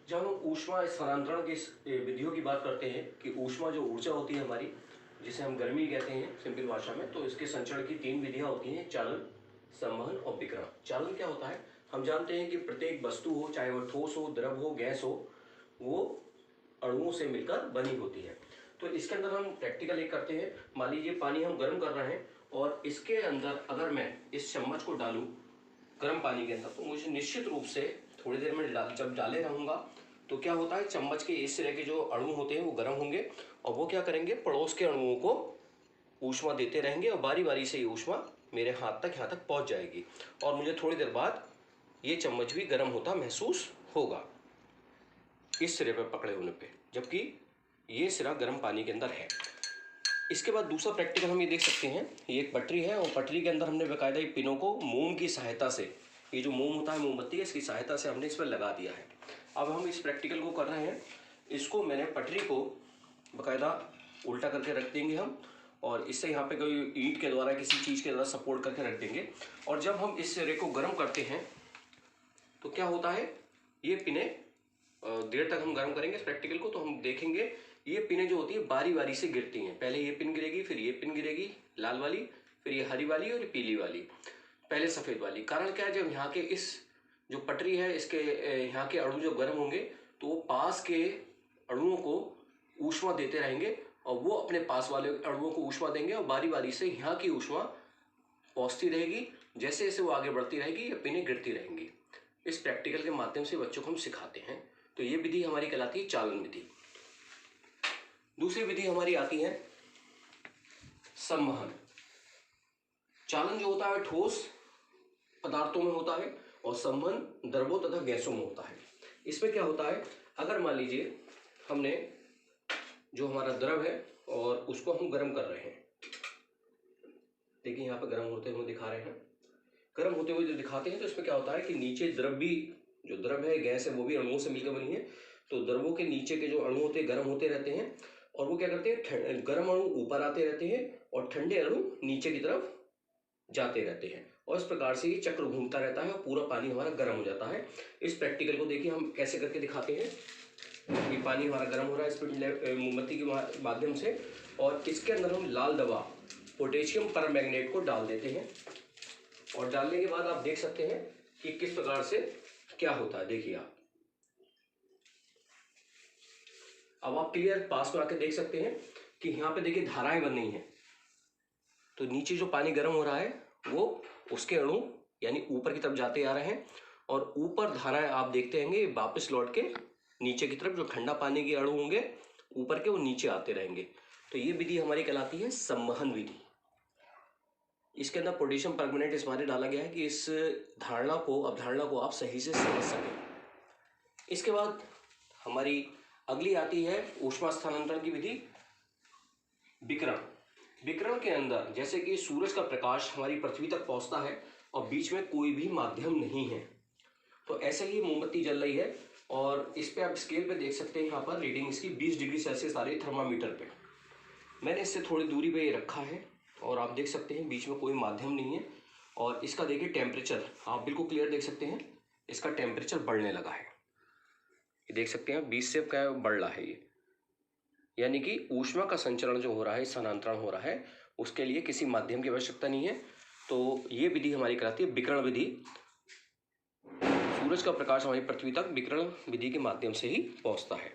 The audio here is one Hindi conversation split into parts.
जब हम ऊष्मा स्थानांतरण की विधियों की बात करते हैं कि ऊष्मा जो ऊर्जा होती है हमारी, जिसे हम गर्मी कहते हैं सिंपल भाषा में, तो इसके संचरण की 3 विधियां होती हैं, चालन, संवहन और विकिरण। चालन क्या होता है? हम जानते हैं कि प्रत्येक वस्तु हो, चाहे वो ठोस हो, द्रव हो, गैस हो, वो अणुओं से मिलकर बनी होती है। तो इसके अंदर हम प्रैक्टिकल एक करते हैं। मान लीजिए पानी हम गर्म कर रहे हैं और इसके अंदर अगर मैं इस चम्मच को डालूं गर्म पानी के अंदर, तो मुझे निश्चित रूप से थोड़ी देर में जब डाले रहूंगा तो क्या होता है, चम्मच के इस तरह के जो अणु होते हैं वो गर्म होंगे और वो क्या करेंगे, पड़ोस के अणुओं को ऊष्मा देते रहेंगे और बारी बारी से ये ऊष्मा मेरे हाथ तक यहाँ तक पहुँच जाएगी और मुझे थोड़ी देर बाद ये चम्मच भी गर्म होता महसूस होगा इस सिरे पर पकड़े होने पे, जबकि ये सिरा गर्म पानी के अंदर है। इसके बाद दूसरा प्रैक्टिकल हम ये देख सकते हैं, ये एक पटरी है और पटरी के अंदर हमने बाकायदा पिनों को मोम की सहायता से, ये जो मोम होता है मोमबत्ती है, इसकी सहायता से हमने इस पर लगा दिया है। अब हम इस प्रैक्टिकल को कर रहे हैं। इसको मैंने पटरी को बाकायदा उल्टा करके रख देंगे हम और इससे यहाँ पे कोई ईंट के द्वारा किसी चीज़ के द्वारा सपोर्ट करके रख देंगे और जब हम इस सिरे को गर्म करते हैं तो क्या होता है, ये पिने देर तक हम गर्म करेंगे इस प्रैक्टिकल को तो हम देखेंगे ये पिनें जो होती है बारी बारी से गिरती हैं। पहले ये पिन गिरेगी, फिर ये पिन गिरेगी लाल वाली, फिर ये हरी वाली और ये पीली वाली, पहले सफ़ेद वाली। कारण क्या है, जब यहाँ के इस जो पटरी है इसके यहाँ के अणु जो गर्म होंगे तो वो पास के अणुओं को ऊष्मा देते रहेंगे और वो अपने पास वाले अणुओं को ऊष्मा देंगे और बारी बारी से यहाँ की ऊष्मा पहुँचती रहेगी। जैसे जैसे वो आगे बढ़ती रहेगी ये पिनें गिरती रहेंगी। इस प्रैक्टिकल के माध्यम से बच्चों को हम सिखाते हैं। तो ये विधि हमारी कहलाती है चालन विधि। दूसरी विधि हमारी आती है संवहन। चालन जो होता है ठोस पदार्थों में होता है और संवहन द्रवों तथा गैसों में होता है। इसमें क्या होता है, अगर मान लीजिए हमने जो हमारा द्रव है और उसको हम गर्म कर रहे हैं, देखिए यहाँ पे गर्म होते हुए दिखा रहे हैं, गर्म होते हुए जो दिखाते हैं तो इसमें क्या होता है कि नीचे द्रव भी, जो द्रव है गैस है वो भी अणुओं से मिलकर बनी है, तो द्रवों के नीचे के जो अणु होते हैं गर्म होते रहते हैं और वो क्या करते हैं, गर्म अणु ऊपर आते रहते हैं और ठंडे अणु नीचे की तरफ जाते रहते हैं और इस प्रकार से ये चक्र घूमता रहता है और पूरा पानी हमारा गर्म हो जाता है। इस प्रैक्टिकल को देखिए हम कैसे करके दिखाते हैं। ये पानी हमारा गर्म हो रहा है इस मोमबत्ती के माध्यम से और इसके अंदर हम लाल दवा पोटेशियम परमैंगनेट को डाल देते हैं और डालने के बाद आप देख सकते हैं कि किस प्रकार से क्या होता है। देखिए अब आप क्लियर पास में आके देख सकते हैं कि यहाँ पे देखिए धाराएं बन रही हैं। तो नीचे जो पानी गर्म हो रहा है वो उसके अणु यानी ऊपर की तरफ जाते आ रहे हैं और ऊपर धाराएं आप देखते होंगे वापस लौट के नीचे की तरफ, जो ठंडा पानी के अणु होंगे ऊपर के वो नीचे आते रहेंगे। तो ये विधि हमारी कहलाती है संवहन विधि। इसके अंदर पोटेशियम परमैंगनेट इस बारे डाला गया है कि इस अवधारणा को आप सही से समझ सकें। इसके बाद हमारी अगली आती है ऊष्मा स्थानांतरण की विधि, विकिरण। विकिरण के अंदर जैसे कि सूरज का प्रकाश हमारी पृथ्वी तक पहुंचता है और बीच में कोई भी माध्यम नहीं है, तो ऐसे ही मोमबत्ती जल रही है और इस पे आप स्केल पे देख सकते हैं, यहाँ पर रीडिंग इसकी 20 डिग्री सेल्सियस आ रही है थर्मामीटर पे। मैंने इससे थोड़ी दूरी पे ये रखा है और आप देख सकते हैं बीच में कोई माध्यम नहीं है और इसका देखिए टेम्परेचर आप बिल्कुल क्लियर देख सकते हैं, इसका टेम्परेचर बढ़ने लगा है। ये देख सकते हैं 20 से क्या बढ़ रहा है ये, यानी कि ऊष्मा का संचरण जो हो रहा है, स्थानांतरण हो रहा है, उसके लिए किसी माध्यम की आवश्यकता नहीं है। तो ये विधि हमारी कहलाती है विकिरण विधि। सूरज का प्रकाश हमारी पृथ्वी तक विकिरण विधि के माध्यम से ही पहुंचता है।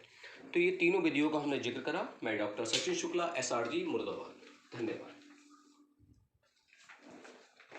तो ये तीनों विधियों का हमने जिक्र करा। मैं डॉक्टर सचिन शुक्ला, SRG, मुर्दाबाद। धन्यवाद।